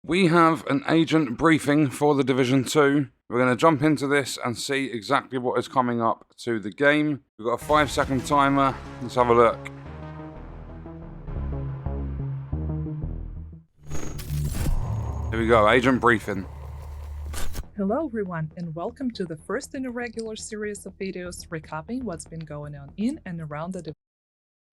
We have an agent briefing for the Division 2. We're going to jump into this and see exactly what is coming up to the game. We've got a 5-second timer. Let's have a look. Here we go, agent briefing. Hello everyone, and welcome to the first in a regular series of videos recapping what's been going on in and around the Division.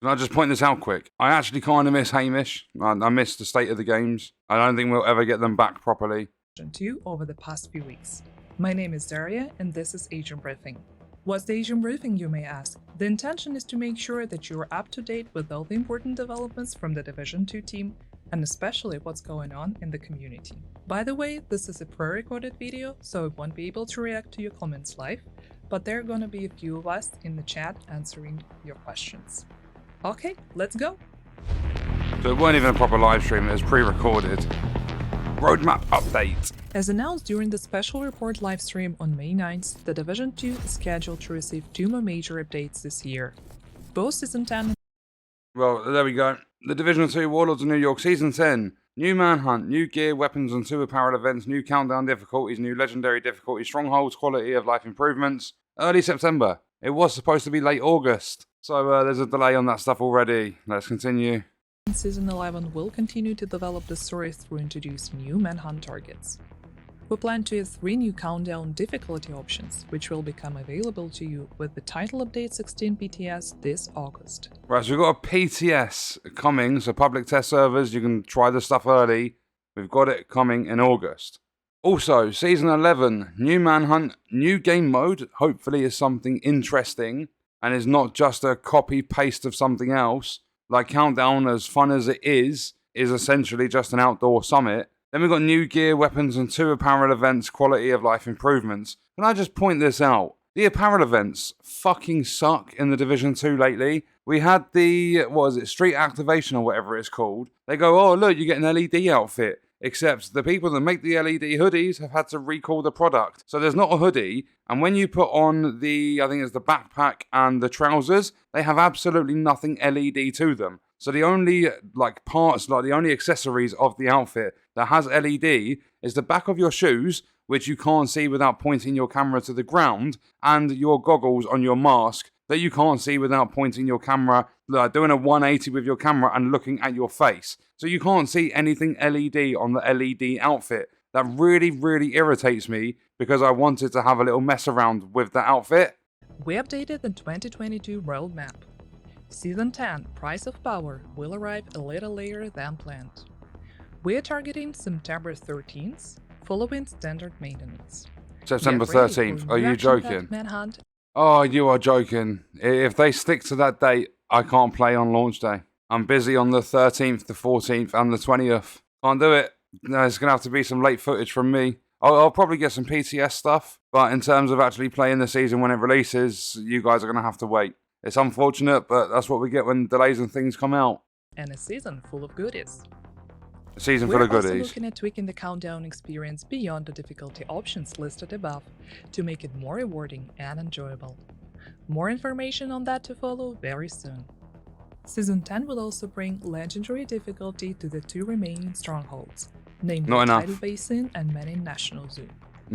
Can I just point this out quick? I actually kind of miss Hamish. I miss the state of the games. I don't think we'll ever get them back properly. 2 over the past few weeks. My name is Daria, and this is Agent Briefing. What's the Agent Briefing, you may ask? The intention is to make sure that you're up to date with all the important developments from the Division 2 team, and especially what's going on in the community. By the way, this is a pre-recorded video, so I won't be able to react to your comments live, but there are gonna be a few of us in the chat answering your questions. Okay, let's go! So it weren't even a proper live stream, it was pre-recorded. Roadmap update. As announced during the special report livestream on May 9th, the Division 2 is scheduled to receive 2 more major updates this year. Both Season 10 Well, there we go. The Division 2 Warlords of New York Season 10. New manhunt, new gear, weapons and 2 apparel events, new countdown difficulties, new legendary difficulties, strongholds, quality of life improvements. Early September. It was supposed to be late August. So there's a delay on that stuff already. Let's continue. Season 11 will continue to develop the story through introducing new manhunt targets. We plan to add 3 new countdown difficulty options, which will become available to you with the title update 16 PTS this August. Right, so we've got a PTS coming, so public test servers, you can try the stuff early. We've got it coming in August. Also, Season 11, new manhunt, new game mode, hopefully is something interesting, and is not just a copy-paste of something else. Like Countdown, as fun as it is essentially just an outdoor summit. Then we've got new gear, weapons and 2 apparel events, quality of life improvements. Can I just point this out? The apparel events fucking suck in the Division 2 lately. We had the, street activation or whatever it's called. They go, oh look, you get an LED outfit. Except the people that make the LED hoodies have had to recall the product. So there's not a hoodie, and when you put on the, I think it's the backpack and the trousers, they have absolutely nothing LED to them. So the only parts, the only accessories of the outfit that has LED is the back of your shoes, which you can't see without pointing your camera to the ground, and your goggles on your mask that you can't see without pointing your camera, doing a 180 with your camera and looking at your face. So you can't see anything LED on the LED outfit. That really, really irritates me because I wanted to have a little mess around with the outfit. We updated the 2022 roadmap. Season 10, Price of Power, will arrive a little later than planned. We are targeting September 13th, following standard maintenance. September 13th, are you joking? Manhunt. Oh, you are joking. If they stick to that date, I can't play on launch day. I'm busy on the 13th, the 14th, and the 20th. Can't do it. No, it's going to have to be some late footage from me. I'll probably get some PTS stuff, but in terms of actually playing the season when it releases, you guys are going to have to wait. It's unfortunate, but that's what we get when delays and things come out. And a season full of goodies. A season full of goodies. We're also looking at tweaking the countdown experience beyond the difficulty options listed above to make it more rewarding and enjoyable. More information on that to follow very soon. Season 10 will also bring legendary difficulty to the 2 remaining strongholds, namely Tidal Basin and Manning National Zoo.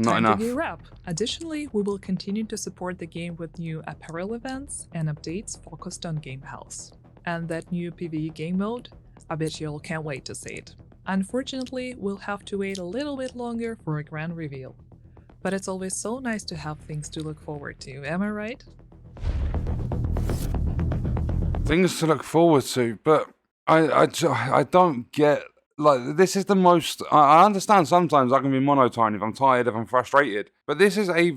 Time to gear up. Additionally, we will continue to support the game with new apparel events and updates focused on game health. And that new PvE game mode, I bet you all can't wait to see it. Unfortunately, we'll have to wait a little bit longer for a grand reveal. But it's always so nice to have things to look forward to, am I right? Things to look forward to, but I don't get, this is the most, I understand sometimes I can be monotone if I'm tired, if I'm frustrated, but this is a,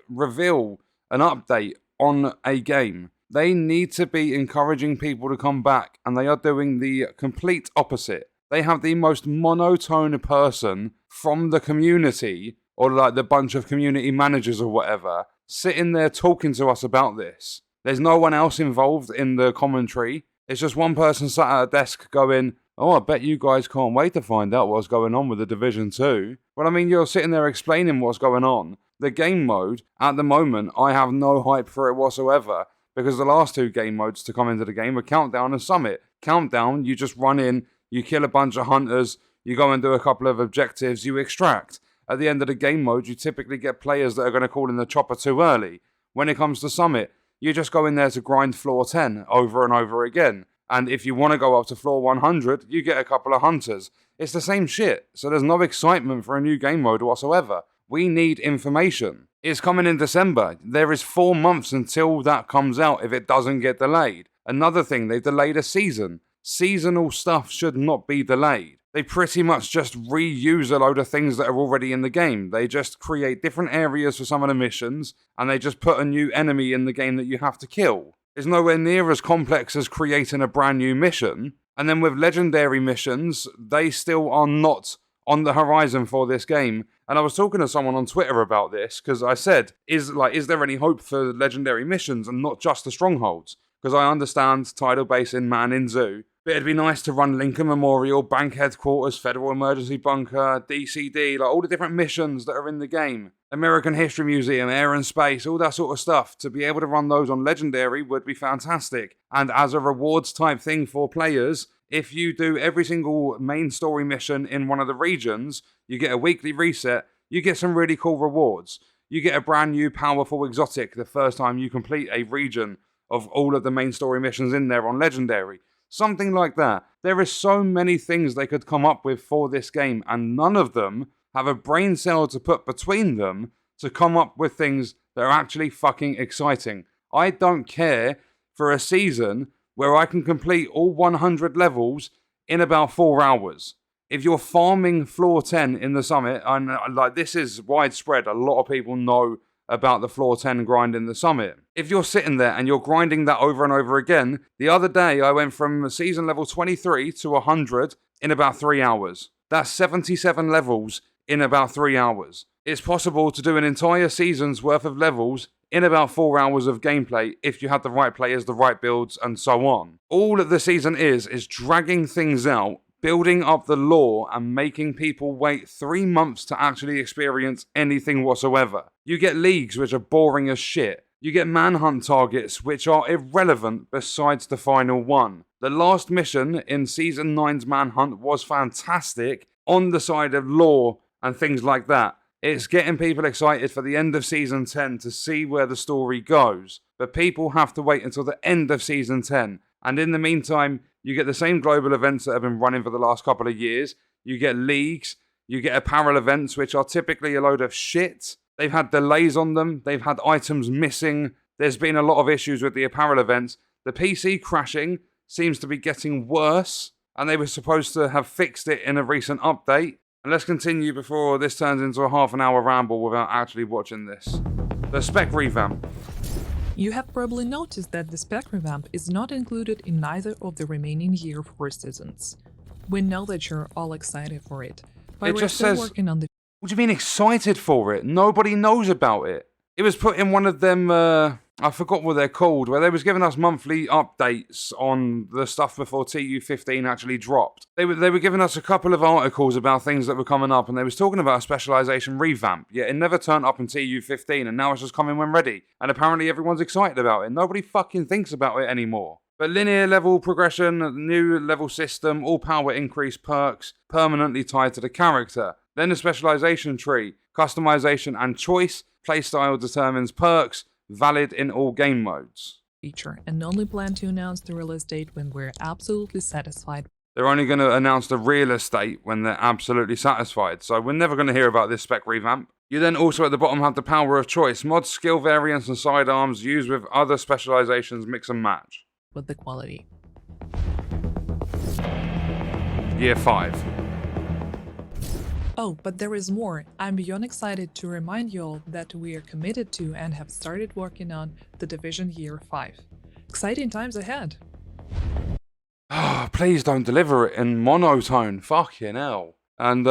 reveal, an update on a game. They need to be encouraging people to come back, and they are doing the complete opposite. They have the most monotone person from the community, or the bunch of community managers or whatever, sitting there talking to us about this. There's no one else involved in the commentary. It's just one person sat at a desk going, oh, I bet you guys can't wait to find out what's going on with the Division 2. Well, I mean, you're sitting there explaining what's going on. The game mode, at the moment, I have no hype for it whatsoever, because the last 2 game modes to come into the game were Countdown and Summit. Countdown, you just run in, you kill a bunch of hunters, you go and do a couple of objectives, you extract. At the end of the game mode, you typically get players that are going to call in the chopper too early. When it comes to Summit, you just go in there to grind floor 10 over and over again. And if you want to go up to floor 100, you get a couple of hunters. It's the same shit, so there's no excitement for a new game mode whatsoever. We need information. It's coming in December. There is 4 months until that comes out if it doesn't get delayed. Another thing, they've delayed a season. Seasonal stuff should not be delayed. They pretty much just reuse a load of things that are already in the game. They just create different areas for some of the missions, and they just put a new enemy in the game that you have to kill. It's nowhere near as complex as creating a brand new mission. And then with legendary missions, they still are not on the horizon for this game. And I was talking to someone on Twitter about this, because I said, is there any hope for legendary missions and not just the strongholds? Because I understand Tidal Basin, Man in Zoo, but it'd be nice to run Lincoln Memorial, Bank Headquarters, Federal Emergency Bunker, DCD, like all the different missions that are in the game. American History Museum, Air and Space, all that sort of stuff. To be able to run those on Legendary would be fantastic. And as a rewards type thing for players, if you do every single main story mission in one of the regions, you get a weekly reset, you get some really cool rewards. You get a brand new powerful exotic the first time you complete a region of all of the main story missions in there on Legendary. Something like that. There is so many things they could come up with for this game, and none of them have a brain cell to put between them to come up with things that are actually fucking exciting. I don't care for a season where I can complete all 100 levels in about 4 hours. If you're farming floor 10 in the Summit, and like this is widespread, a lot of people know about the floor 10 grind in the Summit. If you're sitting there and you're grinding that over and over again, the other day I went from season level 23 to 100 in about 3 hours. That's 77 levels in about 3 hours. It's possible to do an entire season's worth of levels in about 4 hours of gameplay if you have the right players, the right builds, and so on. All that the season is dragging things out, building up the lore, and making people wait 3 months to actually experience anything whatsoever. You get leagues which are boring as shit. You get manhunt targets which are irrelevant besides the final one. The last mission in Season 9's manhunt was fantastic on the side of lore and things like that. It's getting people excited for the end of Season 10 to see where the story goes. But people have to wait until the end of Season 10. And in the meantime, you get the same global events that have been running for the last couple of years. You get leagues. You get apparel events, which are typically a load of shit. They've had delays on them. They've had items missing. There's been a lot of issues with the apparel events. The PC crashing seems to be getting worse. And they were supposed to have fixed it in a recent update. And let's continue before this turns into a half-an-hour ramble without actually watching this. The spec revamp. You have probably noticed that the spec revamp is not included in neither of the remaining Year 4 seasons. We know that you're all excited for it, but It we're just still says- working on the What do you mean excited for it? Nobody knows about it. It was put in one of them, I forgot what they're called, where they was giving us monthly updates on the stuff before TU15 actually dropped. They were giving us a couple of articles about things that were coming up, and they was talking about a specialization revamp, yet it never turned up in TU15, and now it's just coming when ready. And apparently everyone's excited about it. Nobody fucking thinks about it anymore. But linear level progression, new level system, all power increase perks, permanently tied to the character. Then the specialization tree, customization and choice, playstyle determines perks, valid in all game modes. feature and only plan to announce the release date when we're absolutely satisfied. They're only going to announce the real estate when they're absolutely satisfied, so we're never going to hear about this spec revamp. You then also at the bottom have the power of choice, mods, skill variants and sidearms used with other specializations mix and match. With the quality. Year 5. Oh, but there is more. I'm beyond excited to remind you all that we are committed to and have started working on The Division Year 5. Exciting times ahead! Please don't deliver it in monotone, fucking hell. And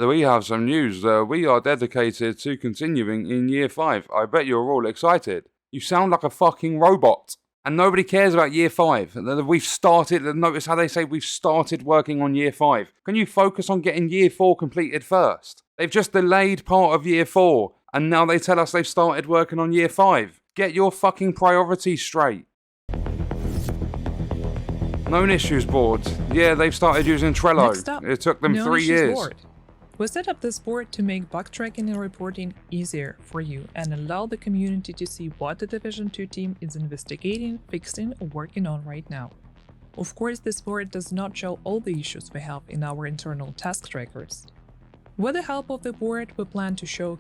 we have some news. We are dedicated to continuing in Year 5. I bet you're all excited. You sound like a fucking robot. And nobody cares about Year 5. We've started, notice how they say we've started working on Year 5. Can you focus on getting Year 4 completed first? They've just delayed part of Year 4, and now they tell us they've started working on Year 5. Get your fucking priorities straight. Known issues board. Yeah, they've started using Trello. Next up, It took them known 3 issues years. board. We set up this board to make bug tracking and reporting easier for you and allow the community to see what the Division 2 team is investigating, fixing, or working on right now. Of course, this board does not show all the issues we have in our internal task trackers. With the help of the board, we plan to show.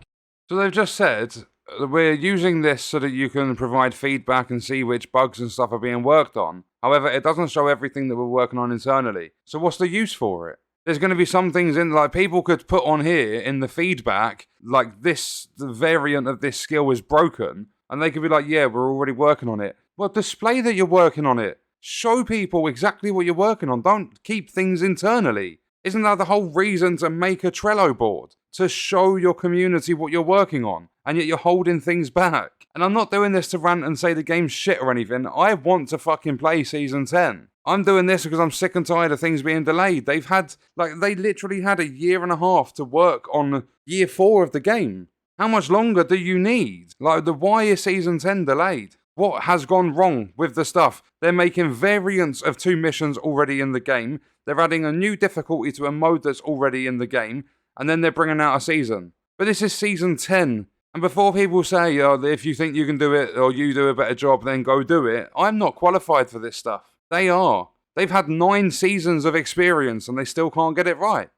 So they've just said we're using this so that you can provide feedback and see which bugs and stuff are being worked on. However, it doesn't show everything that we're working on internally. So what's the use for it? There's going to be some things in, like, people could put on here in the feedback, like, the variant of this skill is broken, and they could be like, yeah, we're already working on it. Well, display that you're working on it. Show people exactly what you're working on. Don't keep things internally. Isn't that the whole reason to make a Trello board? To show your community what you're working on, and yet you're holding things back. And I'm not doing this to rant and say the game's shit or anything. I want to fucking play Season 10. I'm doing this because I'm sick and tired of things being delayed. They literally had 1.5 years to work on year 4 of the game. How much longer do you need? Why is Season 10 delayed? What has gone wrong with the stuff? They're making variants of 2 missions already in the game. They're adding a new difficulty to a mode that's already in the game. And then they're bringing out a season. But this is Season 10. And before people say, if you think you can do it or you do a better job, then go do it, I'm not qualified for this stuff. They are. They've had 9 seasons of experience and they still can't get it right.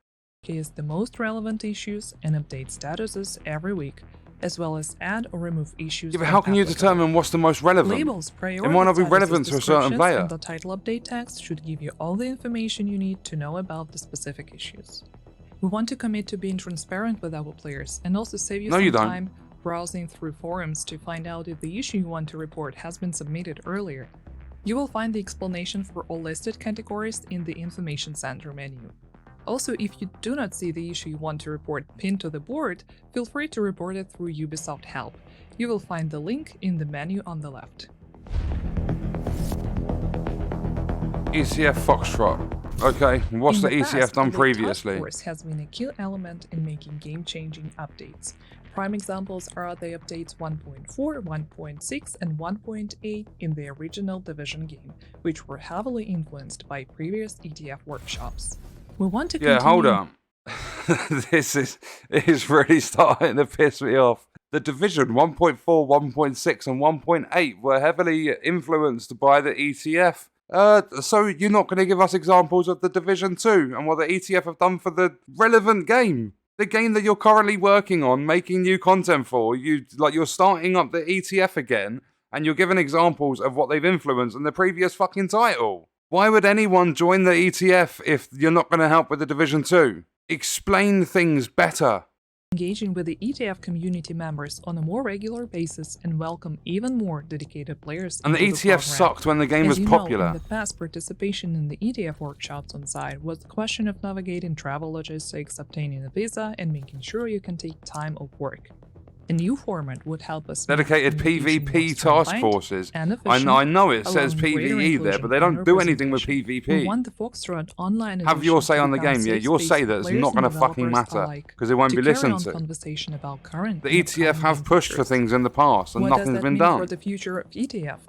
Is the most relevant issues and update statuses every week, as well as add or remove issues. Yeah, but how can you determine what's the most relevant? Labels, it might not be relevant to a certain player. And the title update text should give you all the information you need to know about the specific issues. We want to commit to being transparent with our players and also save you some time browsing through forums to find out if the issue you want to report has been submitted earlier. You will find the explanation for all listed categories in the Information Center menu. Also, if you do not see the issue you want to report pinned to the board, feel free to report it through Ubisoft Help. You will find the link in the menu on the left. ECF Foxtrot. Okay, what's the ECF done previously? The task force has been a key element in making game-changing updates. Prime examples are the updates 1.4, 1.6, and 1.8 in the original Division game, which were heavily influenced by previous ETF workshops. We want to continue. Yeah, hold up. This is really starting to piss me off. The Division 1.4, 1.6, and 1.8 were heavily influenced by the ETF. So you're not going to give us examples of the Division 2 and what the ETF have done for the relevant game? The game that you're currently working on, making new content for, you're starting up the ETF again, and you're giving examples of what they've influenced in the previous fucking title. Why would anyone join the ETF if you're not going to help with the Division 2? Explain things better. Engaging with the ETF community members on a more regular basis and welcome even more dedicated players. And the ETF sucked when the game was popular. In the past, participation in the ETF workshops on site was a question of navigating travel logistics, obtaining a visa, and making sure you can take time off work. A new format would help us. Dedicated PvP task forces. I know it says PvE there, but they don't do anything with PvP. We want the Foxtrot online have your say on the game, yeah. Your say that it's not going to fucking matter because it won't be listened to. About current the ETF have pushed for things in the past and nothing's been done. What does that mean for the future of ETF?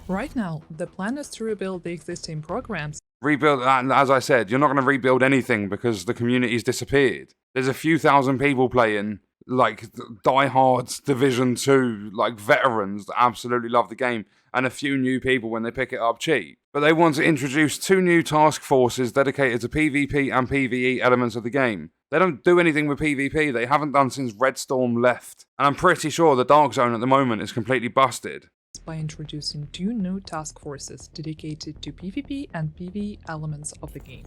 Right now, the plan is to rebuild the existing programs. Rebuild, as I said, you're not going to rebuild anything because the community's disappeared. There's a few thousand people playing, like diehards, Division 2, like veterans that absolutely love the game, and a few new people when they pick it up cheap. But they want to introduce 2 new task forces dedicated to PvP and PvE elements of the game. They don't do anything with PvP, they haven't done since Red Storm left. And I'm pretty sure the Dark Zone at the moment is completely busted. By introducing 2 new task forces dedicated to PvP and PvE elements of the game.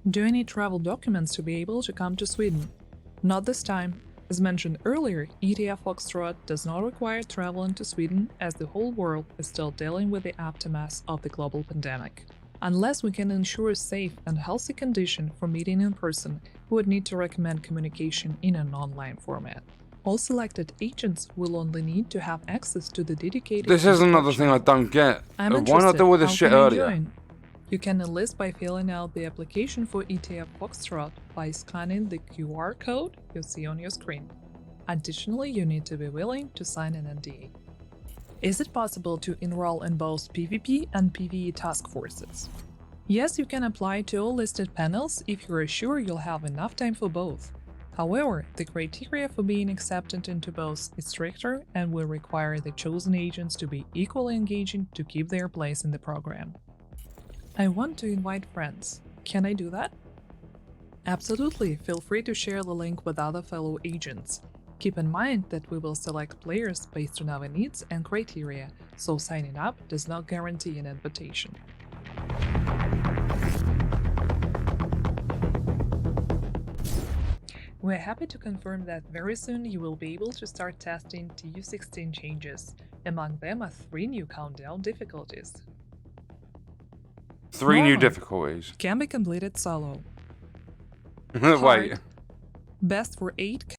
Do you need travel documents to be able to come to Sweden? Not this time. As mentioned earlier, ETF Foxtrot does not require travel into Sweden as the whole world is still dealing with the aftermath of the global pandemic. Unless we can ensure a safe and healthy condition for meeting in person, we would need to recommend communication in an online format. All selected agents will only need to have access to the dedicated... This is another thing I don't get. Why not deal with this shit earlier? You can enlist by filling out the application for ETF Foxtrot by scanning the QR code you see on your screen. Additionally, you need to be willing to sign an NDA. Is it possible to enroll in both PvP and PvE task forces? Yes, you can apply to all listed panels if you are sure you'll have enough time for both. However, the criteria for being accepted into both is stricter and will require the chosen agents to be equally engaging to keep their place in the program. I want to invite friends. Can I do that? Absolutely, feel free to share the link with other fellow agents. Keep in mind that we will select players based on our needs and criteria, so signing up does not guarantee an invitation. We're happy to confirm that very soon you will be able to start testing Tu16 changes. Among them are 3 new countdown difficulties. 3 new Normal difficulties. can be completed solo. Wait. Hard, best for 8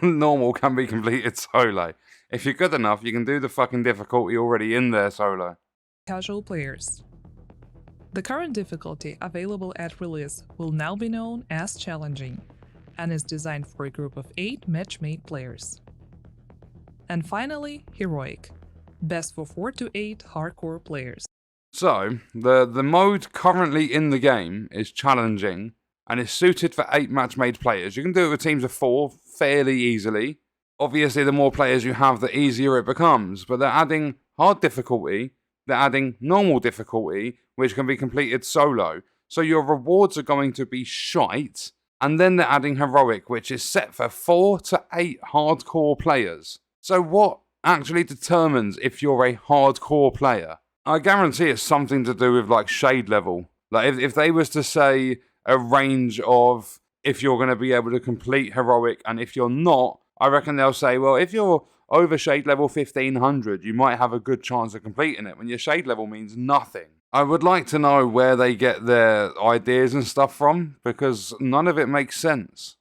Normal can be completed solo. If you're good enough, you can do the fucking difficulty already in there solo. casual players. The current difficulty available at release will now be known as challenging, and is designed for a group of 8 match-made players. And finally, heroic, best for 4 to 8 hardcore players. So, the mode currently in the game is challenging and is suited for 8 match-made players. You can do it with teams of 4 fairly easily. Obviously, the more players you have, the easier it becomes, but they're adding hard difficulty, they're adding normal difficulty, which can be completed solo. So your rewards are going to be shite, and then they're adding heroic, which is set for 4 to 8 hardcore players. So what actually determines if you're a hardcore player? I guarantee it's something to do with like shade level. Like if they was to say a range of if you're going to be able to complete heroic and if you're not, I reckon they'll say, well, if you're over shade level 1500, you might have a good chance of completing it, when your shade level means nothing. I would like to know where they get their ideas and stuff from, because none of it makes sense.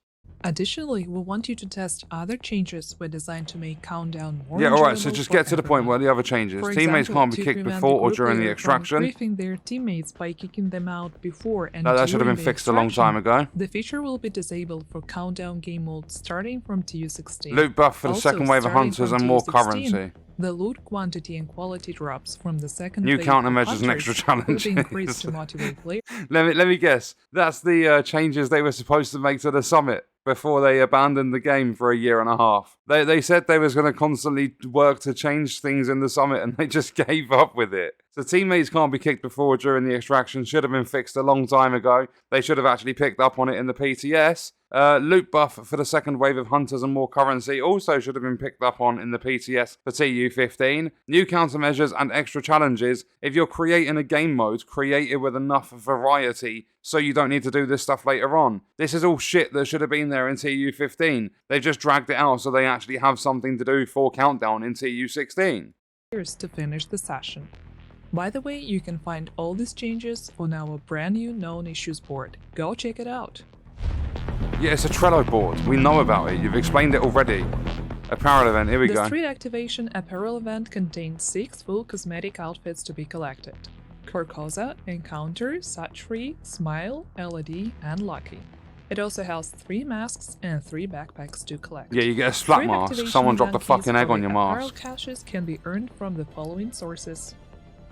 Additionally, we want you to test other changes we're designed to make countdown more Yeah, alright, so enjoyable just for get to the point everyone. where the other changes. For Teammates example, can't be to kicked prevent before or group during the leader from extraction. griefing their teammates by kicking them out before and That should have during been the fixed a long extraction, time ago. The feature will be disabled for countdown game mode starting from Tu16. Loot buff for the Also, second wave of starting hunters from and more Tu16, currency. The loot quantity and quality drops from the second New wave countermeasures of and extra hunters will be increased challenges. to motivate players. Let me guess. That's the changes they were supposed to make to the summit before they abandoned the game for a year and a half. They said they was going to constantly work to change things in the summit, and they just gave up with it. So teammates can't be kicked before or during the extraction should have been fixed a long time ago. They should have actually picked up on it in the PTS. Loot buff for the second wave of hunters and more currency also should have been picked up on in the PTS for TU15. New countermeasures and extra challenges. If you're creating a game mode, create it with enough variety so you don't need to do this stuff later on. This is all shit that should have been there in TU15. They've just dragged it out so they actually have something to do for countdown in TU16. To finish the session. By the way, you can find all these changes on our brand new known issues board. Go check it out. Yeah, it's a Trello board. We know about it. You've explained it already. Apparel event, here we The go. street activation apparel event contains 6 full cosmetic outfits to be collected. Carcosa, Encounter, Satchfree, Smile, LED, and Lucky. It also has 3 masks and 3 backpacks to collect. Yeah, you get a splat Street mask. activation Someone dropped a event keys fucking egg for on your the apparel mask. caches can be earned from the following sources.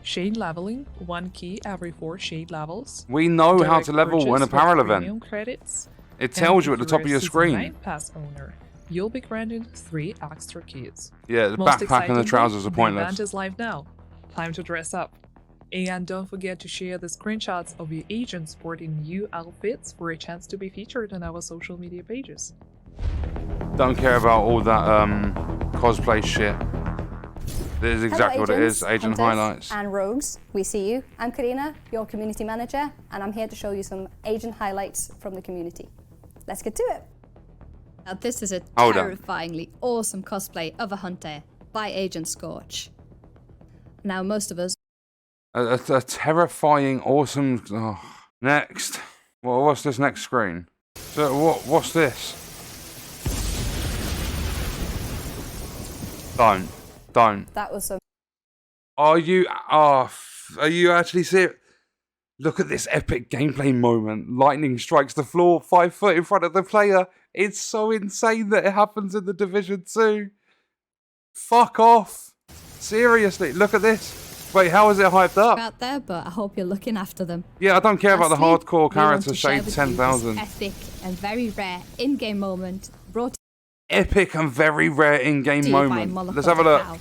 Shade leveling, 1 key every 4 shade levels. We know how Direct to level an purchase apparel with event. premium credits. It tells you at And the if top of you're your a Season screen. 9 pass owner, you'll be granted 3 extra keys. Yeah, the Most backpack and the excitingly, trousers are The pointless. event is live now. Time to dress up. And don't forget to share the screenshots of your agents sporting new outfits for a chance to be featured on our social media pages. Don't care about all that cosplay shit. This is exactly what it is. Agent hunters, highlights. and rogues, we see you. I'm Karina, your community manager, and I'm here to show you some agent highlights from the community. Let's get to it. Now, this is a Hold on. terrifyingly awesome cosplay of a hunter by Agent Scorch. Now, most of us A terrifying, awesome. Oh. Next. What's this next screen? So what's this? Don't. That was some Are you? Are you actually serious? Look at this epic gameplay moment. Lightning strikes the floor 5 foot in front of the player. It's so insane that it happens in the Division 2. Fuck off. Seriously, look at this. Wait, how is it hyped up? Out there, but I hope you're looking after them. Yeah, I don't care about the Lastly, hardcore we want character to share shaved with you this 10,000. Epic and very rare in-game moment brought Epic and very rare in-game to you by moment. Moloch Let's have a look. Cow.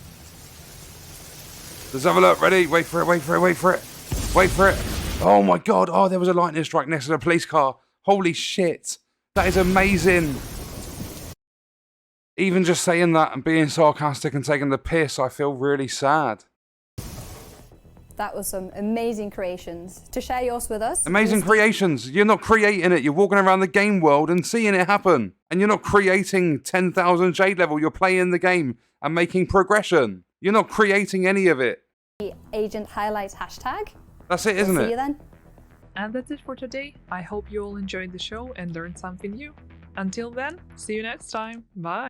Let's have a look. Ready? Wait for it, wait for it, wait for it. Wait for it. Oh my god. Oh, there was a lightning strike next to the police car. Holy shit. That is amazing. Even just saying that and being sarcastic and taking the piss, I feel really sad. That was some amazing creations. To share yours with us. Amazing creations. You're not creating it. You're walking around the game world and seeing it happen. And you're not creating 10,000 shade level. You're playing the game and making progression. You're not creating any of it. The Agent Highlights hashtag. That's it, isn't See you it? then. And that's it for today. I hope you all enjoyed the show and learned something new. Until then, see you next time. Bye.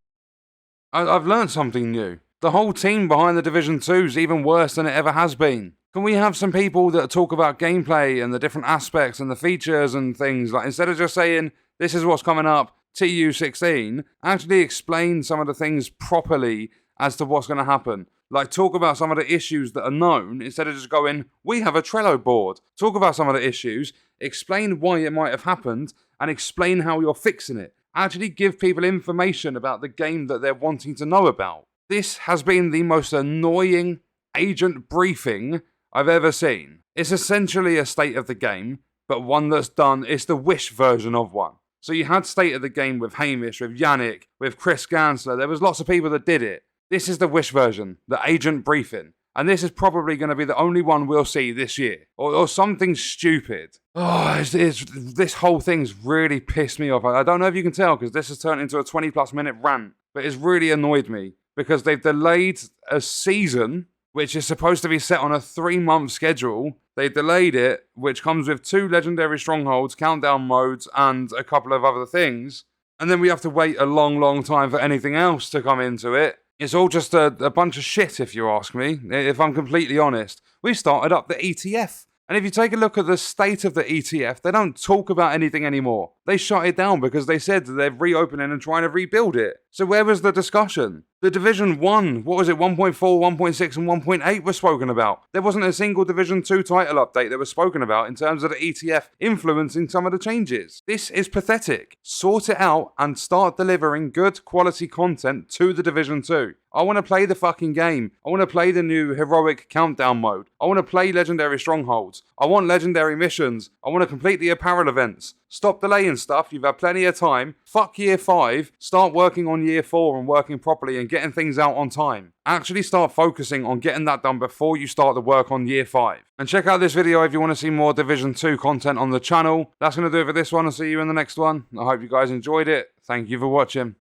I've learned something new. The whole team behind the Division 2 is even worse than it ever has been. Can we have some people that talk about gameplay and the different aspects and the features and things, like instead of just saying, this is what's coming up, Tu16, actually explain some of the things properly as to what's going to happen. Like, talk about some of the issues that are known, instead of just going, we have a Trello board. Talk about some of the issues, explain why it might have happened, and explain how you're fixing it. Actually give people information about the game that they're wanting to know about. This has been the most annoying agent briefing I've ever seen. It's essentially a state of the game, but one that's done, it's the Wish version of one. So you had state of the game with Hamish, with Yannick, with Chris Gansler. There was lots of people that did it. This is the Wish version, the agent briefing. And this is probably going to be the only one we'll see this year. Or something stupid. Oh, this whole thing's really pissed me off. I don't know if you can tell, because this has turned into a 20+ minute rant. But it's really annoyed me, because they've delayed a season which is supposed to be set on a 3-month schedule. They delayed it, which comes with 2 legendary strongholds, countdown modes, and a couple of other things. And then we have to wait a long, long time for anything else to come into it. It's all just a bunch of shit, if you ask me, if I'm completely honest. We started up the ETF. And if you take a look at the state of the ETF, they don't talk about anything anymore. They shut it down because they said that they're reopening and trying to rebuild it. So where was the discussion? The Division 1, what was it, 1.4, 1.6 and 1.8 were spoken about. There wasn't a single Division 2 title update that was spoken about in terms of the ETF influencing some of the changes. This is pathetic. Sort it out and start delivering good quality content to the Division 2. I want to play the fucking game. I want to play the new heroic countdown mode. I want to play legendary strongholds. I want legendary missions. I want to complete the apparel events. Stop delaying stuff. You've had plenty of time. Fuck year 5. Start working on year 4 and working properly and getting things out on time. Actually start focusing on getting that done before you start the work on year 5. And check out this video if you want to see more Division 2 content on the channel. That's going to do it for this one. I'll see you in the next one. I hope you guys enjoyed it. Thank you for watching.